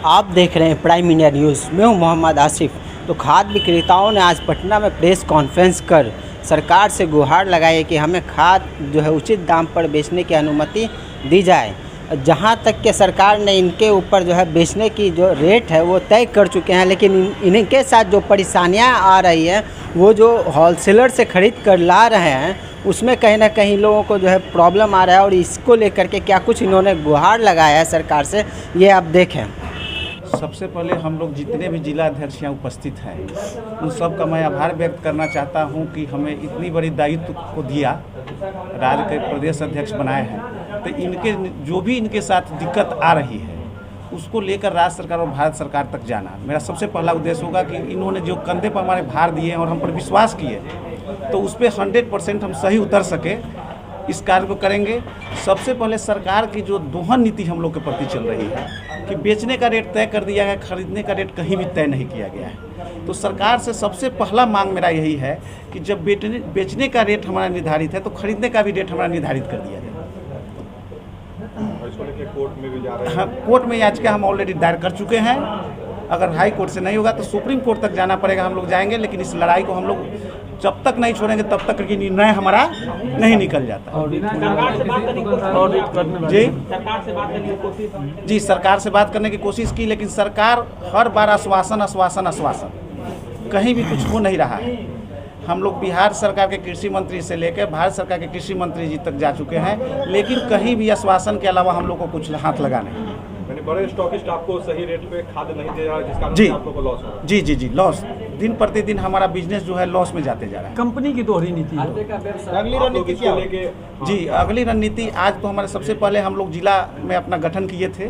आप देख रहे हैं प्राइम इंडिया न्यूज़। मैं हूं मोहम्मद आसिफ। तो खाद विक्रेताओं ने आज पटना में प्रेस कॉन्फ्रेंस कर सरकार से गुहार लगाई है कि हमें खाद जो है उचित दाम पर बेचने की अनुमति दी जाए। जहां तक कि सरकार ने इनके ऊपर जो है बेचने की जो रेट है वो तय कर चुके हैं, लेकिन इनके साथ जो परेशानियां आ रही हैं वो जो होलसेलर से ख़रीद कर ला रहे हैं उसमें कहीं ना कहीं लोगों को जो है प्रॉब्लम आ रहा है। और इसको लेकर के क्या कुछ इन्होंने गुहार लगाया है सरकार से, ये आप देखें। सबसे पहले हम लोग जितने भी जिला अध्यक्ष यहाँ उपस्थित हैं उन सब का मैं आभार व्यक्त करना चाहता हूँ कि हमें इतनी बड़ी दायित्व को दिया, राज्य के प्रदेश अध्यक्ष बनाए हैं। तो इनके जो भी इनके साथ दिक्कत आ रही है उसको लेकर राज्य सरकार और भारत सरकार तक जाना मेरा सबसे पहला उद्देश्य होगा कि इन्होंने जो कंधे पर हमारे भार दिए हैं और हम पर विश्वास किए तो उस पर 100% हम सही उतर सके, इस कार्य को करेंगे। सबसे पहले सरकार की जो दोहन नीति हम लोग के प्रति चल रही है कि बेचने का रेट तय कर दिया है, खरीदने का रेट कहीं भी तय नहीं किया गया है। तो सरकार से सबसे पहला मांग मेरा यही है कि जब बेचने का रेट हमारा निर्धारित है तो खरीदने का भी रेट हमारा निर्धारित कर दिया जाए। कोर्ट में भी जा रहे हैं। हाँ, कोर्ट में याचिका हम ऑलरेडी दायर कर चुके हैं। अगर हाई कोर्ट से नहीं होगा तो सुप्रीम कोर्ट तक जाना पड़ेगा, हम लोग जाएंगे। लेकिन इस लड़ाई को हम लोग जब तक नहीं छोड़ेंगे तब तक कि निर्णय हमारा नहीं निकल जाता। जी सरकार से बात करने की कोशिश की, लेकिन सरकार हर बार आश्वासन कहीं भी कुछ हो नहीं रहा है। हम लोग बिहार सरकार के कृषि मंत्री से लेकर भारत सरकार के कृषि मंत्री जी तक जा चुके हैं, लेकिन कहीं भी आश्वासन के अलावा हम लोग को कुछ हाथ लगा नहीं। बड़े स्टॉकिस्ट आपको सही रेट पे खाद नहीं दे रहा है, जिस कारण आप लोगों को लॉस हो रहा है। जी लॉस, दिन प्रतिदिन हमारा बिजनेस जो है लॉस में जाते जा रहा है। कंपनी की दोहरी नीति है। अगली रणनीति क्या लेके? जी अगली रणनीति आज तो हमारे सबसे पहले हम लोग जिला में अपना गठन किए थे।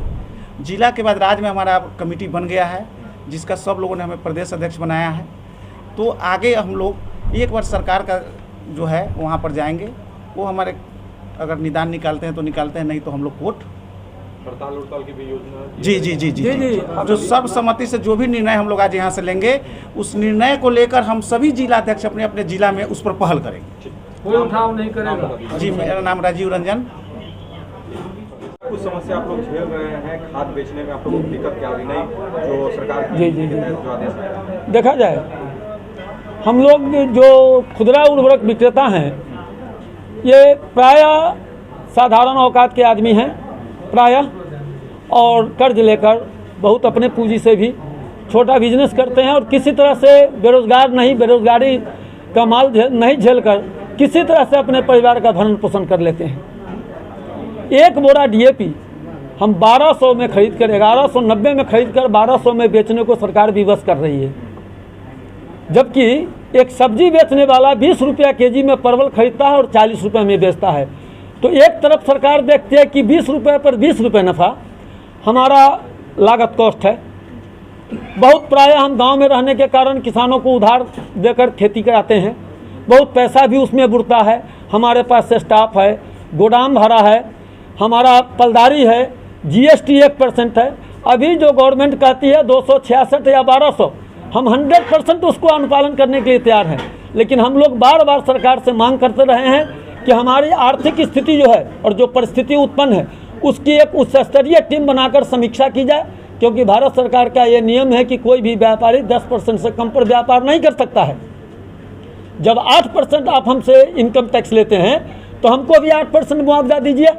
जिला के बाद राज्य में हमारा कमेटी बन गया है, जिसका सब लोगों ने हमें प्रदेश अध्यक्ष बनाया है। तो आगे हम लोग एक बार सरकार का जो है वहाँ पर जाएंगे, वो हमारे अगर निदान निकालते हैं तो निकालते हैं, नहीं तो हम लोग कोर्ट हड़ताल की भी योजना। जी जो सर्वसम्मति से जो भी निर्णय हम लोग आज यहाँ से लेंगे उस निर्णय को लेकर हम सभी जिला अध्यक्ष अपने अपने जिला में उस पर पहल करेंगे। कोई उठाव नहीं करेगा। जी मेरा नाम राजीव रंजन। कुछ समस्या आप लोग झेल रहे हैं खाद बेचने में, आप लोगों को दिक्कत क्या आ रही नहीं जो सरकार जी जो आदेश आया? देखा जाए हम लोग जो खुदरा उर्वरक विक्रेता हैं ये प्रायः साधारण औकात के आदमी हैं प्रायः, और कर्ज लेकर बहुत अपने पूंजी से भी छोटा बिजनेस करते हैं और किसी तरह से बेरोजगारी का माल नहीं झेलकर किसी तरह से अपने परिवार का भरण पोषण कर लेते हैं। एक बोरा डीएपी हम 1200 में खरीद कर 1190 में खरीद कर 1200 में बेचने को सरकार विवश कर रही है, जबकि एक सब्जी बेचने वाला 20 रुपया केजी में परवल खरीदता है और 40 रुपये में बेचता है। तो एक तरफ सरकार देखती है कि 20 रुपये पर 20 रुपये नफ़ा हमारा लागत कॉस्ट है। बहुत प्रायः हम गांव में रहने के कारण किसानों को उधार देकर खेती कराते हैं, बहुत पैसा भी उसमें बुड़ता है। हमारे पास से स्टाफ है, गोदाम भरा है, हमारा पलदारी है, जीएसटी 1% है। अभी जो गवर्नमेंट कहती है 266 या 1200, हम 100% उसको अनुपालन करने के लिए तैयार हैं। लेकिन हम लोग बार बार सरकार से मांग करते रहे हैं कि हमारी आर्थिक स्थिति जो है और जो परिस्थिति उत्पन्न है उसकी एक उच्च स्तरीय टीम बनाकर समीक्षा की जाए, क्योंकि भारत सरकार का ये नियम है कि कोई भी व्यापारी 10% से कम पर व्यापार नहीं कर सकता है। जब 8% आप हमसे इनकम टैक्स लेते हैं तो हमको भी 8% मुआवजा दीजिए।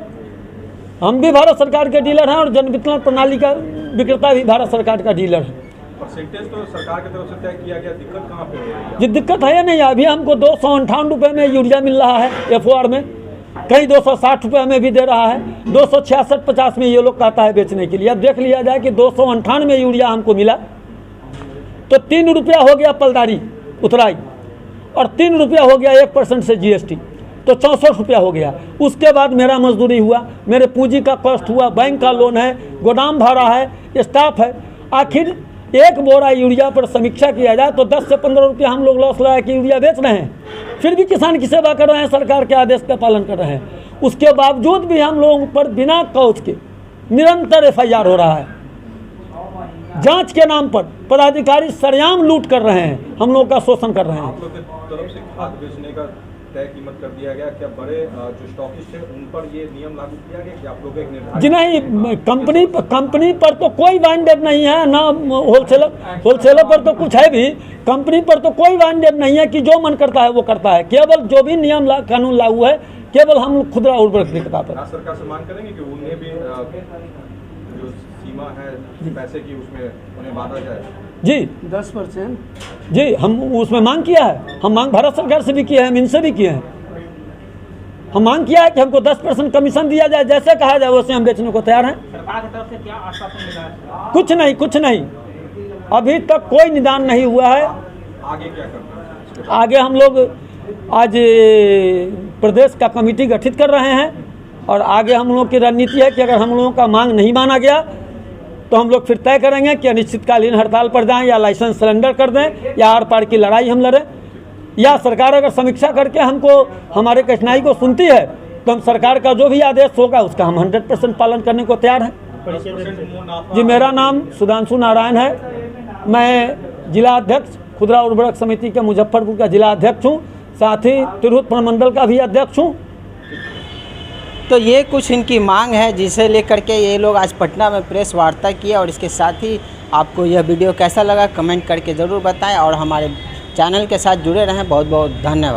हम भी भारत सरकार के डीलर हैं और जन वितरण प्रणाली का विक्रेता भी भारत सरकार का डीलर है। परसेंटेज तो सरकार की तरफ से तय किया गया, दिक्कत कहाँ पे है? जी दिक्कत है या नहीं? अभी हमको 258 रुपये में यूरिया मिल रहा है एफओआर में, कहीं 260 रुपये में भी दे रहा है, 266-50 में ये लोग कहता है बेचने के लिए। अब देख लिया जाए कि 258 में यूरिया हमको मिला तो 3 रुपया हो गया पलदारी उतराई और 3 रुपया हो गया 1% से जीएसटी, तो 64 रुपया हो गया। उसके बाद मेरा मजदूरी हुआ, मेरे पूंजी का कॉस्ट हुआ, बैंक का लोन है, गोदाम भाड़ा है, स्टाफ है। आखिर एक बोरा यूरिया पर समीक्षा किया जाए तो 10 से 15 रुपया हम लोग लॉस लगा के यूरिया बेच रहे हैं, फिर भी किसान की सेवा कर रहे हैं, सरकार के आदेश का पालन कर रहे हैं। उसके बावजूद भी हम लोगों पर बिना कौच के निरंतर एफआईआर हो रहा है। जांच के नाम पर पदाधिकारी सरेआम लूट कर रहे हैं, हम लोग का शोषण कर रहे हैं। आप लोग की तरफ से खाद बेचने का तय कीमत कर दिया गया? क्या बड़े जो स्टॉकिस्ट है उन पर ये नियम लागू किया गया कि आप लोग एक निर्धारित? जी नहीं, कंपनी पर तो कोई बाइंडेड नहीं है ना, होलसेलर पर तो कुछ है भी, कंपनी पर तो कोई बाइंडेड नहीं है कि जो मन करता है वो करता है। केवल जो भी नियम कानून लागू है केवल हम खुदरा उर्वरक विक्रेता पर। राज्य सरकार से मांग करेंगे कि उन्हें भी जो सीमा है पैसे की उसमें उन्हें बांधा जाए। जी 10%। जी हम उसमें मांग किया है, हम मांग भारत सरकार से भी किए हैं, हम इनसे भी किए हैं। हम मांग किया है कि हमको 10% कमीशन दिया जाए, जैसे कहा जाए वैसे हम बेचने को तैयार हैं। सरकार की तरफ से क्या आश्वासन मिला है? कुछ नहीं, अभी तक कोई निदान नहीं हुआ है। आगे क्या करना है? आगे हम लोग आज प्रदेश का कमेटी गठित कर रहे हैं और आगे हम लोग की रणनीति है कि अगर हम लोगों का मांग नहीं माना गया तो हम लोग फिर तय करेंगे कि अनिश्चितकालीन हड़ताल पर जाएं या लाइसेंस सरेंडर कर दें या आर पार की लड़ाई हम लड़ें, या सरकार अगर समीक्षा करके हमको हमारे कठिनाई को सुनती है तो हम सरकार का जो भी आदेश होगा उसका हम 100% पालन करने को तैयार हैं। जी मेरा नाम सुधांशु नारायण है, मैं जिला अध्यक्ष खुदरा उर्वरक समिति के मुजफ्फरपुर का जिला अध्यक्ष हूँ, साथ ही तिरहुत प्रमंडल का भी अध्यक्ष हूँ। तो ये कुछ इनकी मांग है जिसे लेकर के ये लोग आज पटना में प्रेस वार्ता किया। और इसके साथ ही आपको यह वीडियो कैसा लगा कमेंट करके ज़रूर बताएं और हमारे चैनल के साथ जुड़े रहें। बहुत बहुत धन्यवाद।